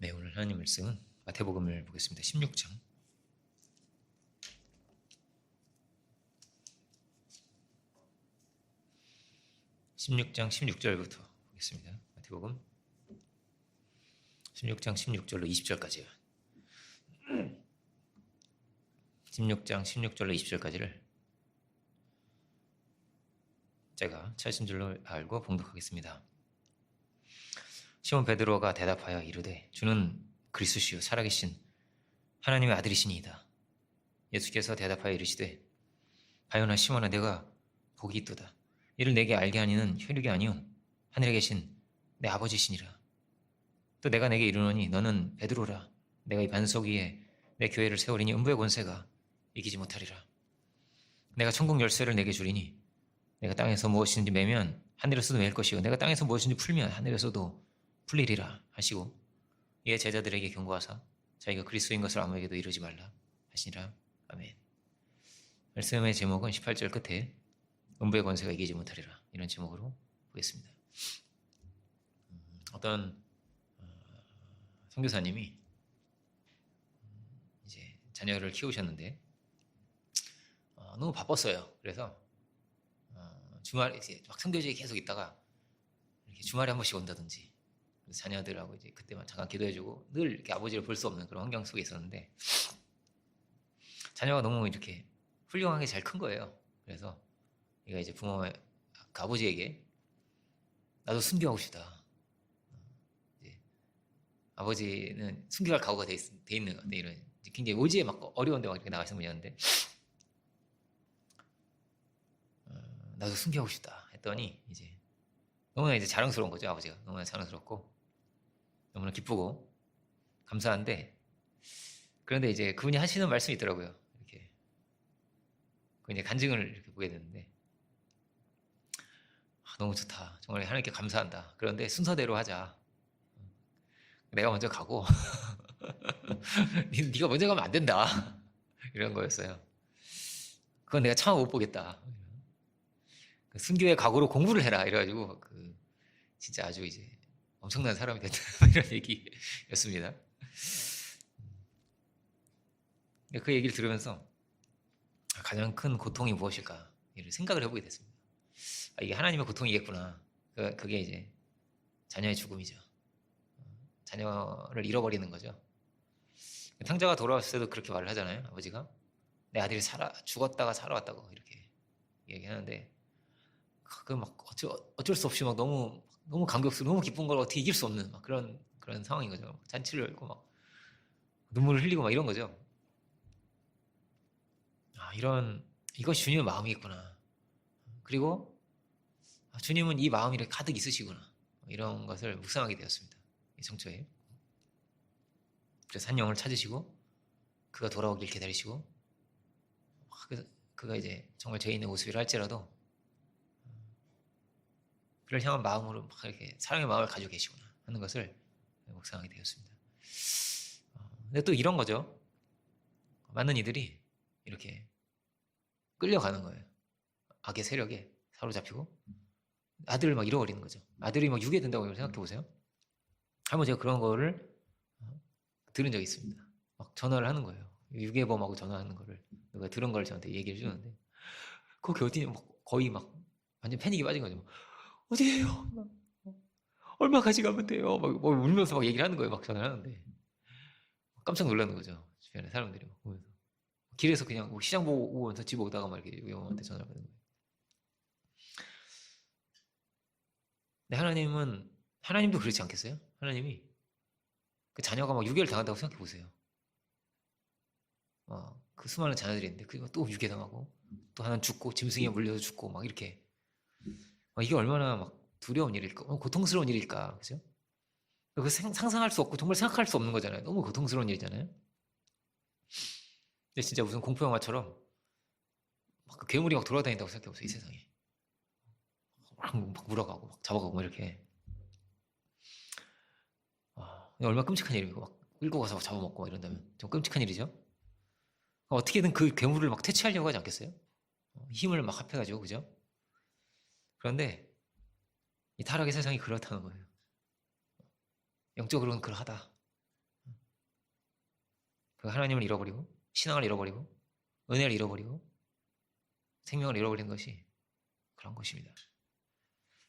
네, 오늘 하나님 말씀은 마태복음을 보겠습니다. 16장. 16절부터 보겠습니다. 마태복음 16장 16절로 20절까지요. 16장 16절로 20절까지를 제가 찾은 줄로 알고 봉독하겠습니다. 시몬 베드로가 대답하여 이르되 주는 그리스도시요 살아계신 하나님의 아들이시니이다. 예수께서 대답하여 이르시되 바요나 시몬아 내가 복이 있도다. 이를 내게 알게 하니는 혈육이 아니요 하늘에 계신 내 아버지시니라. 또 내가 내게 이르노니 너는 베드로라. 내가 이 반석 위에 내 교회를 세우리니 음부의 권세가 이기지 못하리라. 내가 천국 열쇠를 내게 주리니 내가 땅에서 무엇이든지 매면 하늘에서도 매일 것이요 내가 땅에서 무엇이든지 풀면 하늘에서도 풀리리라 하시고 이에 제자들에게 경고하사 자기가 그리스도인 것을 아무에게도 이르지 말라 하시니라. 아멘. 말씀의 제목은 18절 끝에 음부의 권세가 이기지 못하리라 이런 제목으로 보겠습니다. 어떤 선교사님이 이제 자녀를 키우셨는데 너무 바빴어요. 그래서 주말에 이제 막 선교지에 계속 있다가 이렇게 주말에 한 번씩 온다든지 자녀들하고 이제 그때만 잠깐 기도해주고 늘 이렇게 아버지를 볼 수 없는 그런 환경 속에 있었는데 자녀가 너무 이렇게 훌륭하게 잘 큰 거예요. 그래서 얘가 이제 그 아버지에게 나도 순교하고 싶다. 이제 아버지는 순교할 각오가 돼 있는 건데 이런 굉장히 오지에 막 어려운데 막 이렇게 나가시는 분이었는데 나도 순교하고 싶다 했더니 이제 너무나 이제 자랑스러운 거죠. 아버지가 너무나 자랑스럽고 너무나 기쁘고 감사한데 그런데 이제 그분이 하시는 말씀이 있더라고요. 이렇게 그 이제 간증을 이렇게 보게 되는데 너무 좋다. 정말 하나님께 감사한다. 그런데 순서대로 하자. 내가 먼저 가고 네가 먼저 가면 안 된다. 이런 거였어요. 그건 내가 차마 못 보겠다. 순교의 각오로 공부를 해라. 이래가지고 진짜 아주 이제 엄청난 사람이 됐다. 이런 얘기였습니다. 그 얘기를 들으면서 가장 큰 고통이 무엇일까? 이를 생각을 해보게 됐습니다. 이게 하나님의 고통이겠구나. 그게 이제 자녀의 죽음이죠. 자녀를 잃어버리는 거죠. 탕자가 돌아왔을 때도 그렇게 말을 하잖아요. 아버지가 내 아들이 죽었다가 살아왔다고 이렇게 얘기하는데 막 어쩔 수 없이 막 너무 감격스러워, 너무 기쁜 걸 어떻게 이길 수 없는 막 그런 상황인 거죠. 잔치를 열고 막 눈물을 흘리고 막 이런 거죠. 이것이 주님의 마음이겠구나. 그리고 주님은 이 마음이 이렇게 가득 있으시구나. 이런 것을 묵상하게 되었습니다. 이 성초에. 그래서 한 영혼을 찾으시고 그가 돌아오길 기다리시고 그가 이제 정말 죄 있는 모습이라 할지라도 그를 향한 마음으로 막 이렇게 사랑의 마음을 가지고 계시구나 하는 것을 묵상하게 되었습니다. 근데 또 이런 거죠. 많은 이들이 이렇게 끌려가는 거예요. 악의 세력에 사로잡히고 아들을 막 잃어버리는 거죠. 아들이 막 유괴된다고 생각해 보세요. 한번 제가 그런 거를 들은 적이 있습니다. 막 전화를 하는 거예요. 유괴범하고 전화하는 거를 누가 들은 걸 저한테 얘기해 주는데 거기 어디냐 막 거의 막 완전 패닉이 빠진 거죠. 어디에요? 얼마 가져가면 돼요? 막 울면서 막 얘기를 하는 거예요. 막 전화를 하는데 깜짝 놀라는 거죠. 주변에 사람들이 막 보면서 길에서 그냥 뭐 시장 보고 오면서 집 오다가 막 이렇게 유괴범한테 전화를 받는 거예요. 근데 하나님도 그렇지 않겠어요? 하나님이 그 자녀가 막 유괴를 당한다고 생각해 보세요. 그 수많은 자녀들이 있는데 그거 또 유괴당하고 또 하나는 죽고 짐승에 물려서 죽고 막 이렇게 이게 얼마나 막 두려운 일일까, 고통스러운 일일까, 그죠? 그 상상할 수 없고 정말 생각할 수 없는 거잖아요. 너무 고통스러운 일이잖아요. 근데 진짜 무슨 공포 영화처럼 막 그 괴물이 막 돌아다닌다고 생각해 보세요. 이 세상에 막 물어가고 막 잡아가고 막 이렇게 얼마나 끔찍한 일이고 막 끌고 가서 막 잡아먹고 막 이런다면 좀 끔찍한 일이죠. 어떻게든 그 괴물을 막 퇴치하려고 하지 않겠어요? 힘을 막 합해가지고 그죠? 그런데 이 타락의 세상이 그렇다는 거예요. 영적으로는 그러하다. 그 하나님을 잃어버리고 신앙을 잃어버리고 은혜를 잃어버리고 생명을 잃어버리는 것이 그런 것입니다.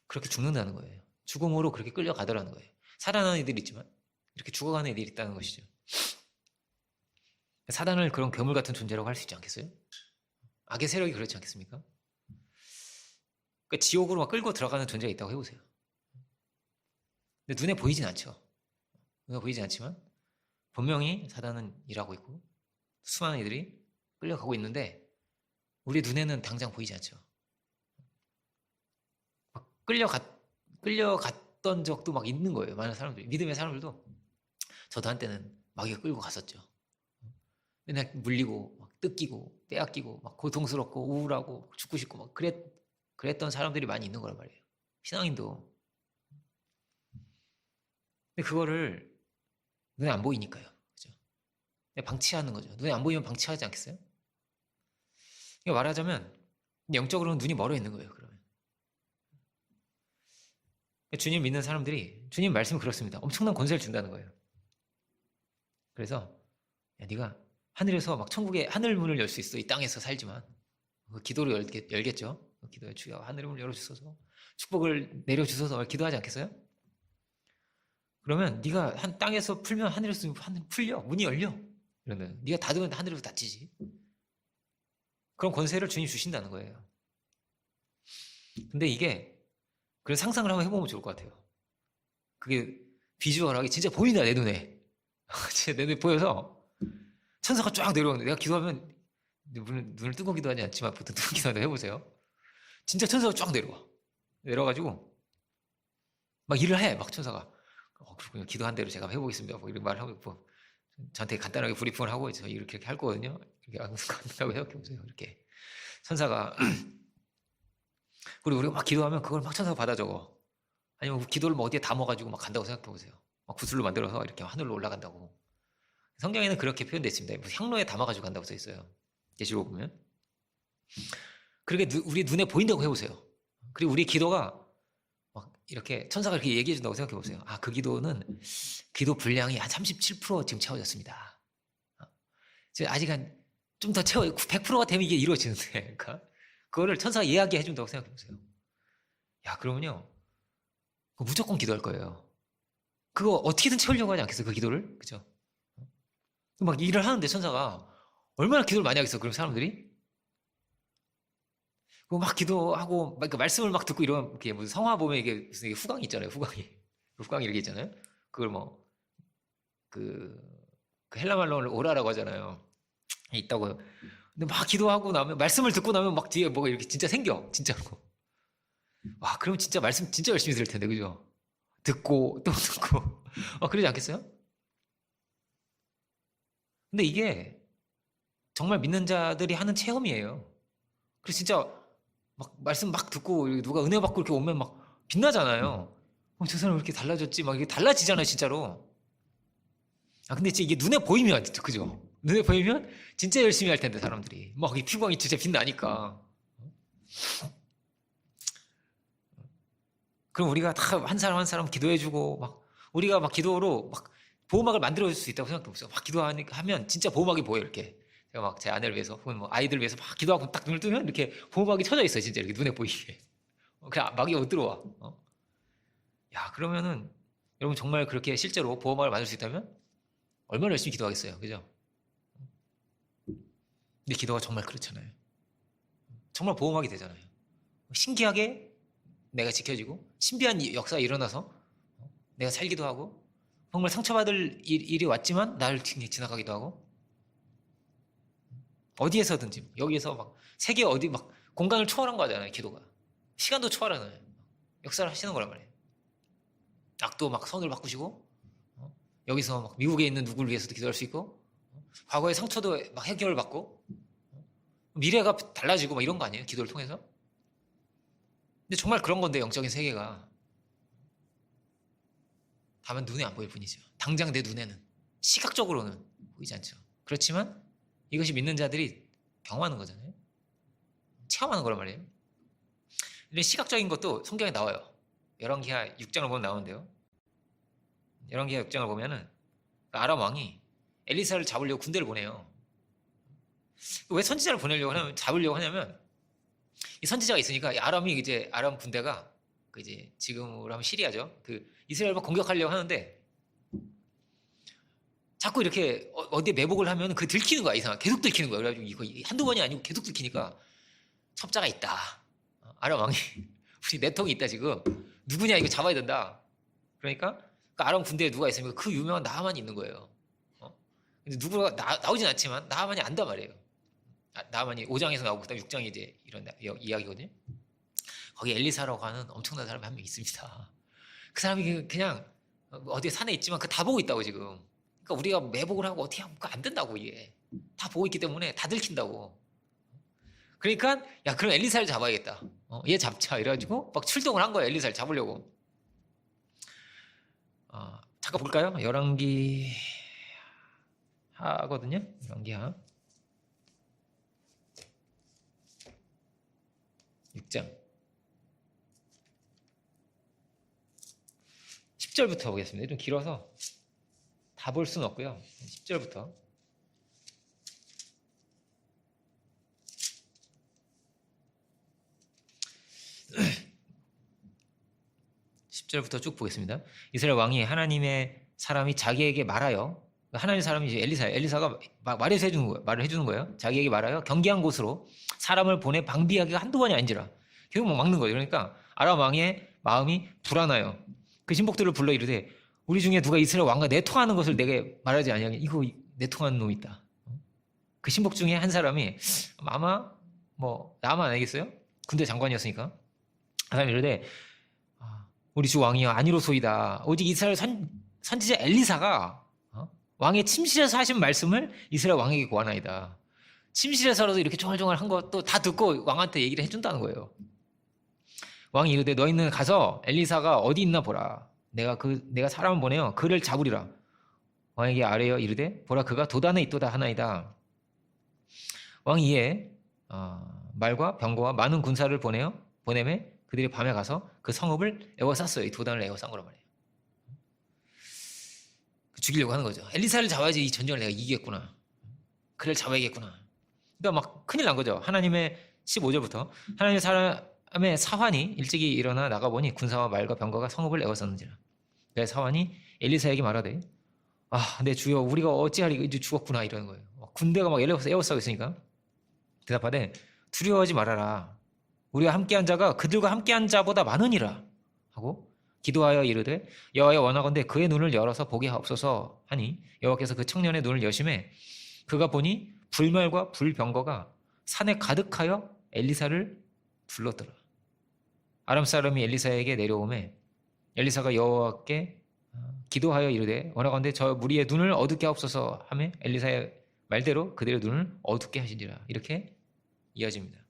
그렇게 죽는다는 거예요. 죽음으로 그렇게 끌려가더라는 거예요. 살아나는 애들이 있지만 이렇게 죽어가는 애들이 있다는 것이죠. 사단을 그런 괴물 같은 존재라고 할 수 있지 않겠어요? 악의 세력이 그렇지 않겠습니까? 그러니까 지옥으로 막 끌고 들어가는 존재가 있다고 해보세요. 근데 눈에 보이진 않죠. 눈에 보이진 않지만 분명히 사단은 일하고 있고 수많은 이들이 끌려가고 있는데 우리 눈에는 당장 보이지 않죠. 막 끌려갔던 적도 막 있는 거예요. 많은 사람들이. 믿음의 사람들도 저도 한때는 마귀가 끌고 갔었죠. 맨날 물리고 막 뜯기고 빼앗기고 막 고통스럽고 우울하고 죽고 싶고 막 그랬던 사람들이 많이 있는 거란 말이에요. 신앙인도. 근데 그거를 눈에 안 보이니까요. 그죠? 방치하는 거죠. 눈에 안 보이면 방치하지 않겠어요? 그러니까 말하자면 영적으로는 눈이 멀어 있는 거예요. 그러면 주님 믿는 사람들이 주님 말씀이 그렇습니다. 엄청난 권세를 준다는 거예요. 그래서 야, 네가 하늘에서 막 천국의 하늘 문을 열 수 있어. 이 땅에서 살지만 그 기도로 열겠죠. 그 기도에 주여 하늘의 문을 열어주소서 축복을 내려주소서 기도하지 않겠어요? 그러면 네가 한 땅에서 풀면 하늘에서 하늘 풀려 문이 열려. 그러면 네가 닫으면 하늘에서 닫히지. 그런 권세를 주님 주신다는 거예요. 근데 이게 그런 상상을 한번 해보면 좋을 것 같아요. 그게 비주얼하게 진짜 보인다 내 눈에. 진짜 내 눈에 보여서 천사가 쫙 내려오는데 내가 기도하면 눈을 뜨고 기도하지 않지만 보통 뜨고 기도한다 해보세요. 진짜 천사가 쫙 내려가지고 막 일을 해. 막 천사가 그렇군요. 기도한 대로 제가 해보겠습니다. 뭐 이런 말을 하고 뭐 저한테 간단하게 브리핑을 하고 저 이렇게 할 거거든요. 이렇게 한다고 생각해보세요. 이렇게 천사가 그리고 우리가 막 기도하면 그걸 막 천사가 받아 적어. 아니면 기도를 뭐 어디에 담아가지고 막 간다고 생각해보세요. 막 구슬로 만들어서 이렇게 하늘로 올라간다고. 성경에는 그렇게 표현되어 있습니다. 뭐 향로에 담아가지고 간다고 써 있어요. 계시록 보면. 그렇게 우리 눈에 보인다고 해보세요. 그리고 우리 기도가 막 이렇게 천사가 이렇게 얘기해 준다고 생각해 보세요. 아, 그 기도는 기도 분량이 한 37% 지금 채워졌습니다. 지금 아직 한 좀 더 채워 100%가 되면 이게 이루어지는데, 그러니까 그거를 천사가 이야기해 준다고 생각해 보세요. 야, 그러면요, 무조건 기도할 거예요. 그거 어떻게든 채우려고 하지 않겠어요? 그 기도를, 그죠? 막 일을 하는데 천사가 얼마나 기도를 많이 하겠어? 그럼 사람들이 막 기도하고 막 말씀을 막 듣고 이런 이렇게 무슨 성화 보면 이게 무슨 후광이 있잖아요. 후광이 이렇게 있잖아요. 그걸 뭐 그 헬라 말로 오라라고 하잖아요. 있다고. 근데 막 기도하고 나면 말씀을 듣고 나면 막 뒤에 뭐가 이렇게 진짜 생겨 진짜로. 와, 그러면 진짜 말씀 진짜 열심히 들을 텐데, 그죠? 듣고 또 듣고 그러지 않겠어요? 근데 이게 정말 믿는 자들이 하는 체험이에요. 그래서 진짜 막 말씀 막 듣고 누가 은혜 받고 이렇게 오면 막 빛나잖아요. 저 사람 왜 이렇게 달라졌지? 막 이게 달라지잖아요, 진짜로. 근데 진짜 이게 눈에 보이면, 그죠? 눈에 보이면 진짜 열심히 할 텐데, 사람들이. 막 이 피부광이 진짜 빛나니까. 그럼 우리가 다 한 사람 한 사람 기도해주고, 막, 우리가 막 기도로 막 보호막을 만들어줄 수 있다고 생각해보세요. 막 기도하면 진짜 보호막이 보여요, 이렇게. 제가 막 제 아내를 위해서, 혹은 뭐 아이들을 위해서 막 기도하고 딱 눈을 뜨면 이렇게 보호막이 쳐져 있어요, 진짜 이렇게 눈에 보이게. 그냥 마귀가 못 들어와. 야, 그러면은 여러분 정말 그렇게 실제로 보호막을 만들 수 있다면 얼마나 열심히 기도하겠어요, 그죠? 근데 기도가 정말 그렇잖아요. 정말 보호막이 되잖아요. 신기하게 내가 지켜지고 신비한 역사가 일어나서 내가 살기도 하고 정말 상처받을 일이 왔지만 나를 지나가기도 하고 어디에서든지 여기에서 막 세계 어디 막 공간을 초월한 거잖아요. 기도가 시간도 초월하는 역사를 하시는 거란 말이에요. 악도 막 선을 바꾸시고 여기서 막 미국에 있는 누구를 위해서도 기도할 수 있고 과거의 상처도 막 해결을 받고 미래가 달라지고 막 이런 거 아니에요? 기도를 통해서. 근데 정말 그런 건데 영적인 세계가 다만 눈에 안 보일 뿐이죠. 당장 내 눈에는 시각적으로는 보이지 않죠. 그렇지만 이것이 믿는 자들이 경험하는 거잖아요. 체험하는 거란 말이에요. 이런 시각적인 것도 성경에 나와요. 열왕기하 6장을 보면 나오는데요. 열왕기하 6장을 보면은 아람 왕이 엘리사를 잡으려고 군대를 보내요. 왜 선지자를 보내려고 하냐면, 잡으려고 하냐면, 이 선지자가 있으니까 이 아람이 이제 아람 군대가 그 이제 지금으로 하면 시리아죠. 그 이스라엘을 공격하려고 하는데 자꾸 이렇게 어디에 매복을 하면 그 들키는 거야. 이상하게 계속 들키는 거야. 그래가지고 이거 한두 번이 아니고 계속 들키니까 첩자가 있다. 아람 왕이 우리 내통이 있다 지금. 누구냐 이거 잡아야 된다. 그러니까 그 아람 군대에 누가 있으면 그 유명한 나하만이 있는 거예요. 근데 누구가 나오진 않지만 나하만이 안단 말이에요. 나하만이 5장에서 나오고 그다음 6장이 이제 이런 이야기거든요. 거기 엘리사라고 하는 엄청난 사람이 한 명 있습니다. 그 사람이 그냥 어디 산에 있지만 그 다 보고 있다고 지금. 그러니까 우리가 매복을 하고 어떻게 하면 안 된다고 이게. 다 보고 있기 때문에 다 들킨다고. 그러니까 야 그럼 엘리사를 잡아야겠다. 얘 잡자 이래가지고 막 출동을 한 거예요. 엘리사를 잡으려고. 잠깐 볼까요? 열왕기 하거든요. 열왕기 하 6장 10절부터 보겠습니다. 좀 길어서 다 볼 수는 없고요. 10절부터 10절부터 쭉 보겠습니다. 이스라엘 왕이 하나님의 사람이 자기에게 말하여, 하나님의 사람이 이제 엘리사가 말을 해주는 거예요. 자기에게 말하여 경계한 곳으로 사람을 보내 방비하기가 한두 번이 아닌지라. 결국 뭐 막는 거예요. 그러니까 아람 왕의 마음이 불안하여 그 신복들을 불러 이르되 우리 중에 누가 이스라엘 왕과 내통하는 것을 내게 말하지 아니하냐. 이거 내통하는 놈이 있다. 그 신복 중에 한 사람이 아마 뭐 나만 아니겠어요? 군대 장관이었으니까. 그 사람이 이르되 우리 주 왕이여 아니로소이다. 오직 이스라엘 선지자 엘리사가 왕의 침실에서 하신 말씀을 이스라엘 왕에게 고하나이다. 침실에서라도 이렇게 종알종알 한 것도 다 듣고 왕한테 얘기를 해준다는 거예요. 왕이 이르되 너희는 가서 엘리사가 어디 있나 보라. 내가 사람을 보내어 그를 잡으리라. 왕에게 아뢰어 이르되 보라 그가 도단에 있도다 하나이다. 왕이 이에 말과 병거와 많은 군사를 보내매 그들이 밤에 가서 그 성읍을 에워쌌어요. 이 도단을 에워싼 거란 말이에요. 죽이려고 하는 거죠. 엘리사를 잡아야지 이 전쟁을 내가 이기겠구나. 그를 잡아야겠구나. 그러니까 막 큰일 난 거죠. 하나님의 15절부터 하나님의 사람의 사환이 일찍이 일어나 나가보니 군사와 말과 병거가 성읍을 에워쌌는지라. 그래서 사환이 엘리사에게 말하되 내 주여 우리가 어찌하리 이제 죽었구나 이러는 거예요. 군대가 막 에워싸고 있으니까 대답하되 두려워하지 말아라. 우리가 함께한 자가 그들과 함께한 자보다 많으니라 하고 기도하여 이르되 여호와여 원하건대 그의 눈을 열어서 보게 하옵소서 하니 여호와께서 그 청년의 눈을 여심해 그가 보니 불말과 불병거가 산에 가득하여 엘리사를 둘렀더라. 아람 사람이 엘리사에게 내려오매 엘리사가 여호와께 기도하여 이르되 원하건대 저 무리의 눈을 어둡게 하옵소서 하며 엘리사의 말대로 그들의 눈을 어둡게 하신지라. 이렇게 이어집니다.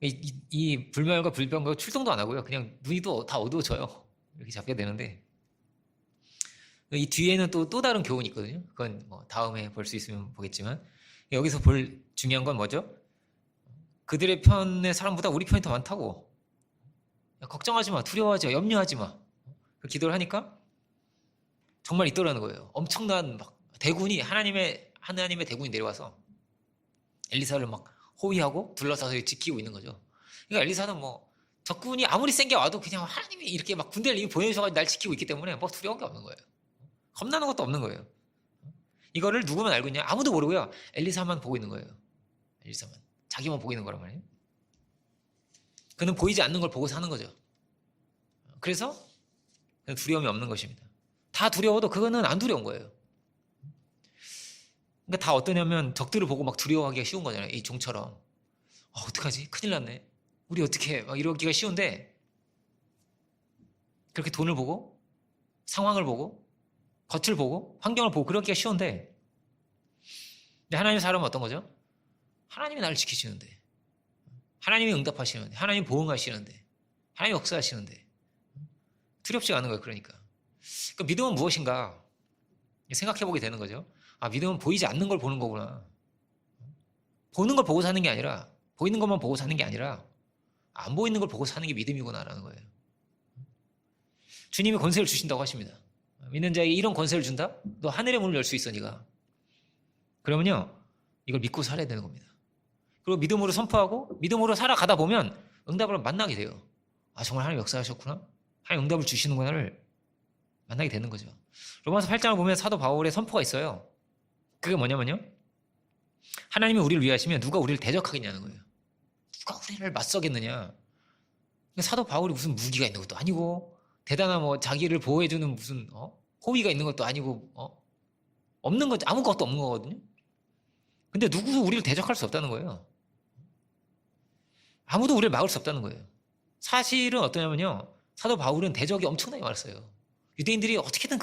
이 불말과 불병거가 출동도 안 하고요. 그냥 눈이 다 어두워져요. 이렇게 잡게 되는데 이 뒤에는 또 다른 교훈이 있거든요. 그건 뭐 다음에 볼 수 있으면 보겠지만 여기서 볼 중요한 건 뭐죠? 그들의 편의 사람보다 우리 편이 더 많다고. 걱정하지 마, 두려워하지 마, 염려하지 마. 기도를 하니까 정말 있더라는 거예요. 엄청난 막 대군이 하나님의 대군이 내려와서 엘리사를 막 호위하고 둘러싸서 지키고 있는 거죠. 그러니까 엘리사는 뭐 적군이 아무리 센 게 와도 그냥 하나님이 이렇게 막 군대를 이미 보내주셔가지고 날 지키고 있기 때문에 뭐 두려운 게 없는 거예요. 겁나는 것도 없는 거예요. 이거를 누구만 알고 있냐? 아무도 모르고요. 엘리사만 보고 있는 거예요. 엘리사만. 자기만 보고 있는 거란 말이에요. 그는 보이지 않는 걸 보고 사는 거죠. 그래서 두려움이 없는 것입니다. 다 두려워도 그거는 안 두려운 거예요. 그러니까 다 어떠냐면 적들을 보고 막 두려워하기가 쉬운 거잖아요. 이 종처럼. 어떡하지? 큰일 났네. 우리 어떻게 해? 막 이러기가 쉬운데 그렇게 돈을 보고 상황을 보고 겉을 보고 환경을 보고 그러기가 쉬운데 근데 하나님의 사람은 어떤 거죠? 하나님이 나를 지키시는데 하나님이 응답하시는데 하나님이 보응하시는데 하나님이 역사하시는데 두렵지가 않은 거예요. 그러니까 믿음은 무엇인가 생각해보게 되는 거죠. 믿음은 보이지 않는 걸 보는 거구나. 보는 걸 보고 사는 게 아니라 보이는 것만 보고 사는 게 아니라 안 보이는 걸 보고 사는 게 믿음이구나라는 거예요. 주님이 권세를 주신다고 하십니다. 믿는 자에게 이런 권세를 준다? 너 하늘의 문을 열 수 있어, 네가. 그러면요, 이걸 믿고 살아야 되는 겁니다. 그리고 믿음으로 선포하고 믿음으로 살아가다 보면 응답을 만나게 돼요. 아, 정말 하나님 역사하셨구나, 하나님 응답을 주시는구나를 만나게 되는 거죠. 로마서 8장을 보면 사도 바울의 선포가 있어요. 그게 뭐냐면요, 하나님이 우리를 위하시면 누가 우리를 대적하겠냐는 거예요. 누가 우리를 맞서겠느냐. 사도 바울이 무슨 무기가 있는 것도 아니고 대단한 뭐 자기를 보호해주는 무슨 호위가 있는 것도 아니고 없는 것, 아무것도 없는 거거든요. 근데 누구도 우리를 대적할 수 없다는 거예요. 아무도 우리를 막을 수 없다는 거예요. 사실은 어떠냐면요, 사도 바울은 대적이 엄청나게 많았어요. 유대인들이 어떻게든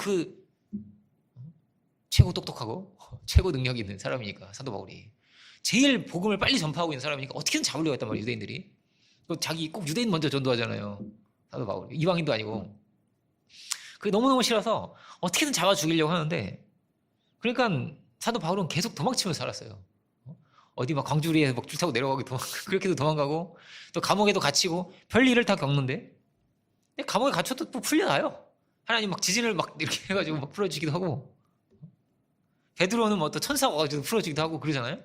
최고 똑똑하고 최고 능력이 있는 사람이니까, 사도 바울이 제일 복음을 빨리 전파하고 있는 사람이니까 어떻게든 잡으려고 했단 말이에요, 유대인들이. 자기 꼭 유대인 먼저 전도하잖아요, 사도 바울. 이방인도 아니고. 그게 너무너무 싫어서 어떻게든 잡아 죽이려고 하는데, 그러니까 사도 바울은 계속 도망치면서 살았어요. 어디 막 광주리에 막 줄 타고 내려가고 그렇게도 도망가고, 또 감옥에도 갇히고 별일을 다 겪는데, 감옥에 갇혀도 또 풀려나요. 하나님 막 지진을 막 이렇게 해가지고 막 풀어주기도 하고, 베드로는 뭐 또 천사가 와가지고 풀어주기도 하고 그러잖아요.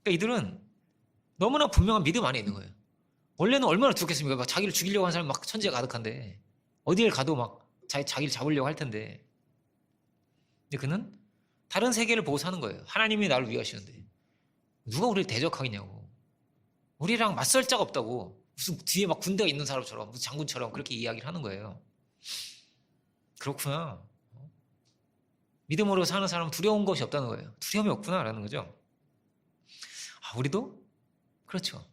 그러니까 이들은 너무나 분명한 믿음 안에 있는 거예요. 원래는 얼마나 두렵겠습니까? 막 자기를 죽이려고 하는 사람 막 천지에 가득한데, 어디를 가도 막 자기를 잡으려고 할 텐데. 근데 그는 다른 세계를 보고 사는 거예요. 하나님이 나를 위하시는데 누가 우리를 대적하겠냐고. 우리랑 맞설 자가 없다고. 무슨 뒤에 막 군대가 있는 사람처럼, 무슨 장군처럼 그렇게 이야기를 하는 거예요. 그렇구나. 믿음으로 사는 사람은 두려운 것이 없다는 거예요. 두려움이 없구나라는 거죠. 아, 우리도 그렇죠.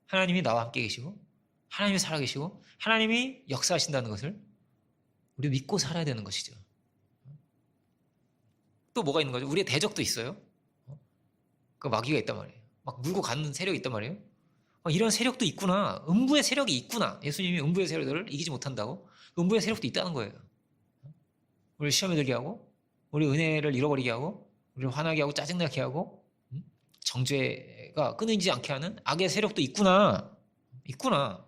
하나님이 나와 함께 계시고 하나님이 살아계시고 하나님이 역사하신다는 것을 우리 믿고 살아야 되는 것이죠. 또 뭐가 있는 거죠? 우리의 대적도 있어요. 그 마귀가 있단 말이에요. 막 물고 가는 세력이 있단 말이에요. 이런 세력도 있구나. 음부의 세력이 있구나. 예수님이 음부의 세력들을 이기지 못한다고. 음부의 세력도 있다는 거예요. 우리를 시험에 들게 하고, 우리 은혜를 잃어버리게 하고, 우리를 화나게 하고 짜증나게 하고, 정죄가 끊이지 않게 하는 악의 세력도 있구나. 있구나.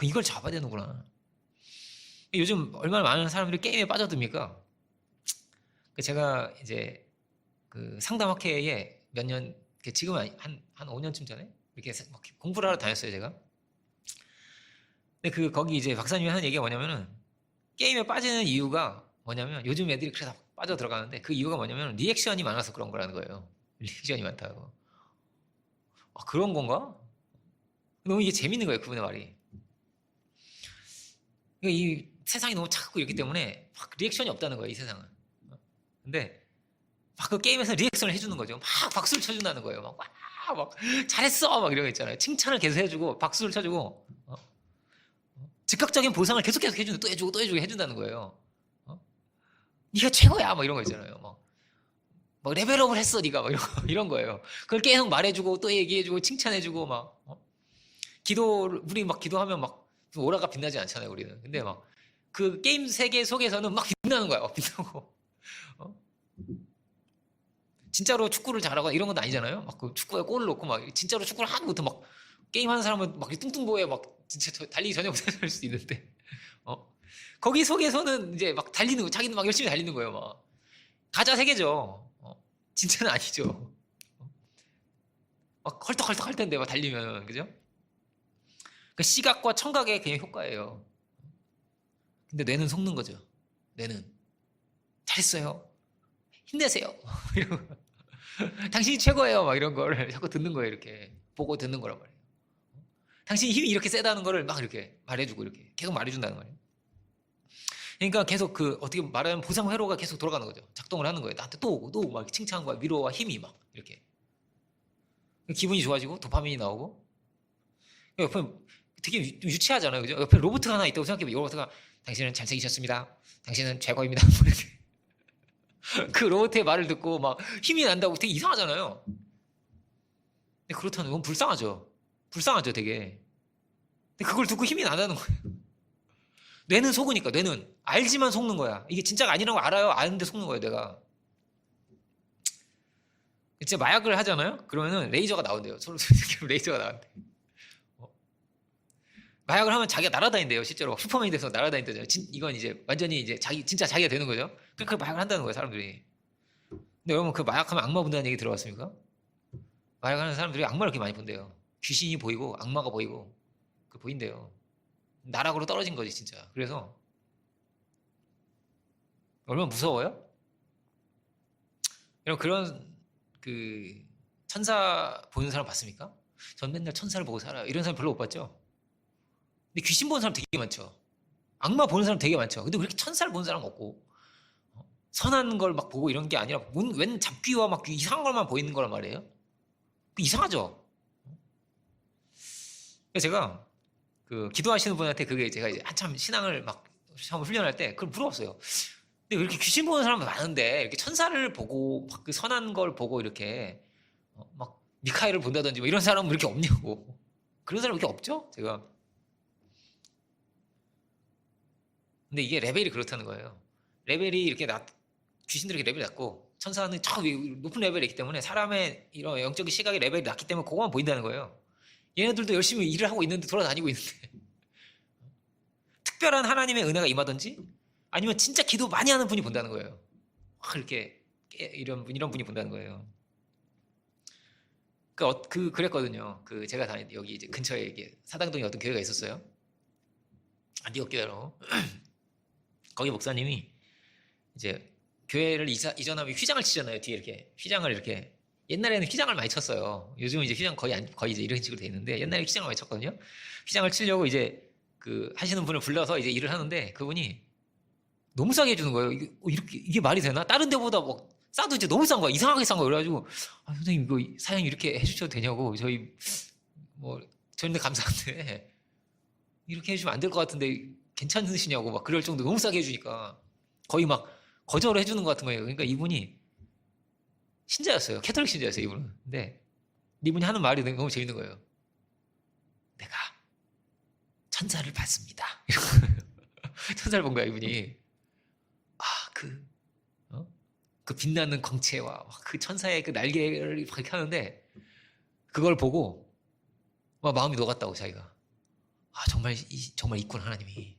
이걸 잡아야 되는구나. 요즘 얼마나 많은 사람들이 게임에 빠져듭니까? 제가 이제 그 상담학회에 몇 년, 지금 한 5년쯤 전에 이렇게 공부를 하러 다녔어요, 제가. 근데 거기 이제 박사님이 하는 얘기가 뭐냐면은, 게임에 빠지는 이유가 뭐냐면, 요즘 애들이 그래서 빠져 들어가는데, 그 이유가 뭐냐면 리액션이 많아서 그런 거라는 거예요. 리액션이 많다고. 그런 건가? 너무 이게 재밌는 거예요, 그분의 말이. 그러니까 이 세상이 너무 차갑고 이렇기 때문에 막 리액션이 없다는 거예요, 이 세상은. 근데 막 그 게임에서 리액션을 해주는 거죠. 막 박수를 쳐준다는 거예요. 막 잘했어 막 이런 거 있잖아요. 칭찬을 계속 해주고 박수를 쳐주고, 즉각적인 보상을 계속 해주는, 또 해주고 해준다는 거예요. 네가 최고야 막 이런 거 있잖아요. 막 레벨업을 했어 네가 막 이런 거예요. 그걸 계속 말해주고 또 얘기해주고 칭찬해주고 막. 우리 막 기도하면 막 오라가 빛나지 않잖아요, 우리는. 근데 막 그 게임 세계 속에서는 막 빛나는 거야. 빛나고. 진짜로 축구를 잘하거나 이런 건 아니잖아요. 막 그 축구에 골을 넣고 막 진짜로 축구를 하는 것도 막, 게임하는 사람은 막 뚱뚱보에 막 진짜 달리기 전혀 못할 수도 있는데, 거기 속에서는 이제 막 달리는 거, 자기는 막 열심히 달리는 거예요. 막 가짜 세계죠. 진짜는 아니죠. 막 헐떡헐떡 할 텐데 막 달리면, 그죠? 그 시각과 청각의 그냥 효과예요. 근데 뇌는 속는 거죠. 뇌는 잘했어요, 힘내세요 이런 거. 당신이 최고예요 막 이런 거를 자꾸 듣는 거예요. 이렇게 보고 듣는 거란 말이에요. 당신이 힘이 이렇게 세다는 거를 막 이렇게 말해주고 이렇게 계속 말해준다는 거예요. 그러니까 계속 어떻게 말하면 보상 회로가 계속 돌아가는 거죠. 작동을 하는 거예요. 나한테 또 오고 또 막 칭찬과 위로와 힘이 막 이렇게 기분이 좋아지고 도파민이 나오고. 옆에 되게 유치하잖아요, 그죠? 옆에 로봇 하나 있다고 생각해보면, 로봇가 당신은 잘생기셨습니다, 당신은 최고입니다 뭐 이렇게. 그 로봇의 말을 듣고 막 힘이 난다고 되게 이상하잖아요. 근데 그렇다면 그건 불쌍하죠 되게. 근데 그걸 듣고 힘이 나다는 거예요. 뇌는 속으니까. 뇌는 알지만 속는 거야. 이게 진짜가 아니라고 알아요. 아는데 속는 거예요, 내가. 진짜 마약을 하잖아요. 그러면은 레이저가 나온대요. 서로 레이저가 나온대. 마약을 하면 자기가 날아다닌대요. 실제로 슈퍼맨이 돼서 날아다닌대요. 이건 이제 완전히 이제 진짜 자기가 되는 거죠. 그 마약을 한다는 거예요, 사람들이. 근데 여러분 그 마약하면 악마 본다는 얘기 들어봤습니까? 마약하는 사람들이 악마를 이렇게 많이 본대요. 귀신이 보이고 악마가 보이고 그 보인대요. 나락으로 떨어진 거지 진짜. 그래서 얼마나 무서워요? 여러분 그런 그 천사 보는 사람 봤습니까? 전 맨날 천사를 보고 살아요. 이런 사람 별로 못 봤죠? 근데 귀신 보는 사람 되게 많죠. 악마 보는 사람 되게 많죠. 근데 왜 이렇게 천사를 보는 사람 없고 선한 걸 막 보고 이런 게 아니라 웬 잡귀와 막 이상한 것만 보이는 거란 말이에요. 이상하죠. 그래서 제가 그 기도하시는 분한테 그게 제가 이제 한참 신앙을 막 처음 훈련할 때 그걸 물어봤어요. 근데 왜 이렇게 귀신 보는 사람 많은데 이렇게 천사를 보고 막 그 선한 걸 보고 이렇게 막 미카엘을 본다든지 뭐 이런 사람은 왜 이렇게 없냐고. 그런 사람 왜 이렇게 없죠? 제가. 근데 이게 레벨이 그렇다는 거예요. 레벨이 이렇게 귀신들이 레벨이 낮고 천사는 저 높은 레벨이 있기 때문에 사람의 이런 영적인 시각의 레벨이 낮기 때문에 그거만 보인다는 거예요. 얘네들도 열심히 일을 하고 있는데 돌아다니고 있는데 특별한 하나님의 은혜가 임하든지 아니면 진짜 기도 많이 하는 분이 본다는 거예요. 이렇게 이런 분이 본다는 거예요. 그랬거든요. 제가 여기 이제 근처에 이게 사당동에 어떤 교회가 있었어요. 안디옥 교회로. 거기 목사님이 이제 교회를 이전하면 휘장을 치잖아요. 뒤에 이렇게 휘장을 이렇게 옛날에는 휘장을 많이 쳤어요. 요즘은 이제 휘장 거의 이제 이런 식으로 돼 있는데 옛날에 휘장을 많이 쳤거든요. 휘장을 치려고 이제 그 하시는 분을 불러서 이제 일을 하는데 그분이 너무 싸게 해주는 거예요. 이게 말이 되나? 다른 데보다 뭐 싸도 이제 너무 싼 거야. 이상하게 싼 거야. 그래가지고 선생님 이거 사장님 이렇게 해주셔도 되냐고 저희 뭐 저희는 감사한데 이렇게 해주면 안 될 것 같은데 괜찮으시냐고 막 그럴 정도 너무 싸게 해주니까 거의 막 거절을 해주는 것 같은 거예요. 그러니까 이분이 신자였어요. 캐톨릭 신자였어요, 이분은. 근데 이분이 하는 말이 너무 재밌는 거예요. 내가 천사를 봤습니다. 천사를 본 거야, 이분이. 그 빛나는 광채와 그 천사의 그 날개를 이렇게 하는데 그걸 보고 막 마음이 녹았다고 자기가. 정말 있구나 하나님이.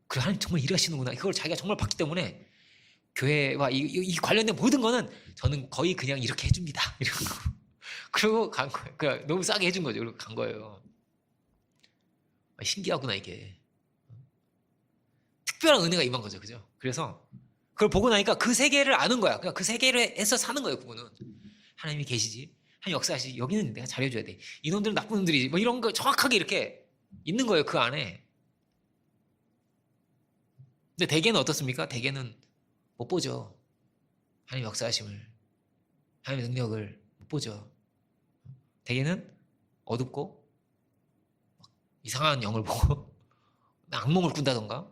그래 하나님 정말 일하시는구나. 그걸 자기가 정말 봤기 때문에 교회와 이 관련된 모든 거는 저는 거의 그냥 이렇게 해줍니다. 이러고 그리고 간 거예요. 그냥 너무 싸게 해준 거죠. 그리고 간 거예요. 신기하구나 이게. 특별한 은혜가 임한 거죠, 그죠? 그래서 그걸 보고 나니까 그 세계를 아는 거야. 그러니까 그 세계에서 사는 거예요, 그분은. 하나님이 계시지, 하나님 역사하시지. 여기는 내가 잘해줘야 돼. 이놈들은 나쁜 놈들이지. 뭐 이런 거 정확하게 이렇게 있는 거예요, 그 안에. 근데 대개는 어떻습니까? 대개는 못 보죠. 하나님 역사하심을, 하나님의 능력을 못 보죠. 대개는 어둡고 이상한 영을 보고 악몽을 꾼다던가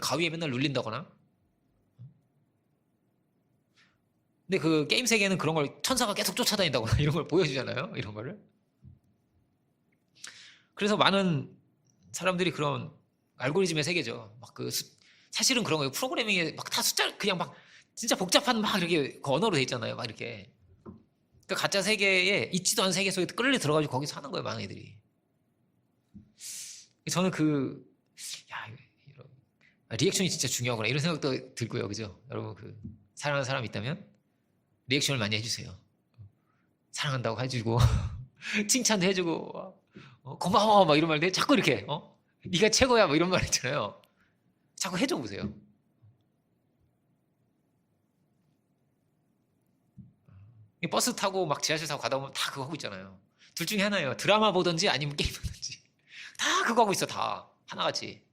가위에 맨날 눌린다거나. 근데 그 게임 세계는 그런 걸 천사가 계속 쫓아다닌다거나 이런 걸 보여주잖아요. 이런 거를. 그래서 많은 사람들이 그런 알고리즘의 세계죠. 사실은 그런 거예요. 프로그래밍에 막 다 숫자 그냥 막 진짜 복잡한 막 이렇게 그 언어로 돼 있잖아요. 막 이렇게. 그 가짜 세계에 있지도 않은 세계 속에 끌려 들어가지고 거기서 사는 거예요. 많은 애들이. 저는 리액션이 진짜 중요하구나 이런 생각도 들고요. 그죠? 여러분 사랑하는 사람 있다면 리액션을 많이 해주세요. 사랑한다고 해주고 칭찬도 해주고 고마워 막 이런 말도 자꾸 이렇게 네가 최고야 뭐 이런 말 있잖아요. 자꾸 해줘 보세요. 버스 타고 막 지하철 타고 가다 보면 다 그거 하고 있잖아요. 둘 중에 하나예요. 드라마 보든지 아니면 게임 보든지 다 그거 하고 있어. 다 하나같이